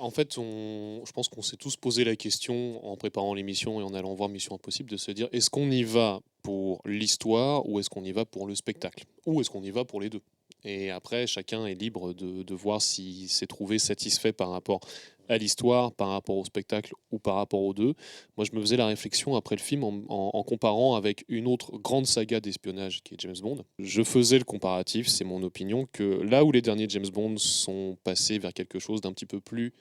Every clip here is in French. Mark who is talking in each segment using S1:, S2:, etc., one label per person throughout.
S1: En fait, je pense qu'on s'est tous posé la question en préparant l'émission et en allant voir Mission Impossible de se dire est-ce qu'on y va pour l'histoire ou est-ce qu'on y va pour le spectacle? Ou est-ce qu'on y va pour les deux? Et après, chacun est libre de voir s'il s'est trouvé satisfait par rapport à l'histoire, par rapport au spectacle ou par rapport aux deux. Moi, je me faisais la réflexion après le film en comparant avec une autre grande saga d'espionnage qui est James Bond. Je faisais le comparatif, c'est mon opinion, que là où les derniers James Bond sont passés vers quelque chose d'un petit peu plus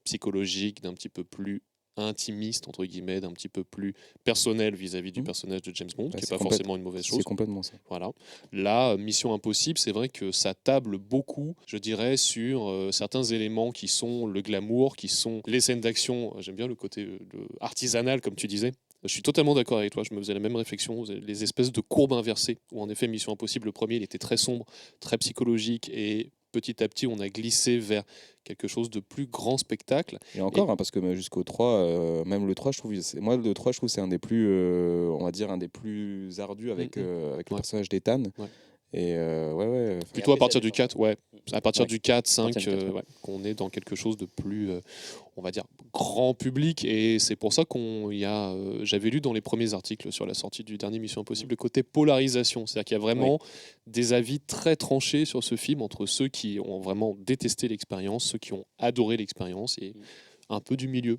S1: psychologique, d'un petit peu plus intimiste, entre guillemets, d'un petit peu plus personnel vis-à-vis du
S2: Mmh.
S1: personnage de James Bond,
S2: Bah,
S1: qui n'est
S2: c'est
S1: pas forcément une mauvaise
S2: c'est
S1: chose.
S2: complètement ça.
S1: Voilà. Là, Mission Impossible, c'est vrai que ça table beaucoup, je dirais, sur certains éléments qui sont le glamour, qui sont les scènes d'action. J'aime bien le côté artisanal, comme tu disais. Je suis totalement d'accord avec toi, je me faisais la même réflexion, les espèces de courbes inversées, où en effet Mission Impossible, le premier, il était très sombre, très psychologique, et petit à petit, on a glissé vers quelque chose de plus grand spectacle.
S2: Et encore, hein, parce que jusqu'au 3, même le 3, je trouve, moi le 3, je trouve c'est un des plus, on va dire, un des plus ardus
S1: Mm,
S2: avec,
S1: mm.
S2: avec le
S1: Ouais.
S2: personnage d'Ethan.
S1: Ouais.
S2: Et ouais, ouais.
S3: Et
S1: Plutôt à
S3: après, ça
S1: partir du
S3: descend.
S1: 4, ouais. À partir
S2: Ouais.
S1: du 4,
S3: À partir
S1: 5,
S3: du 4, ouais.
S1: ouais, qu'on est dans quelque chose de plus, on va dire, grand public. Et c'est pour ça j'avais lu dans les premiers articles sur la sortie du dernier Mission Impossible le côté polarisation. C'est-à-dire qu'il y a vraiment des avis très tranchés sur ce film entre ceux qui ont vraiment détesté l'expérience, ceux qui ont adoré l'expérience et un peu du milieu.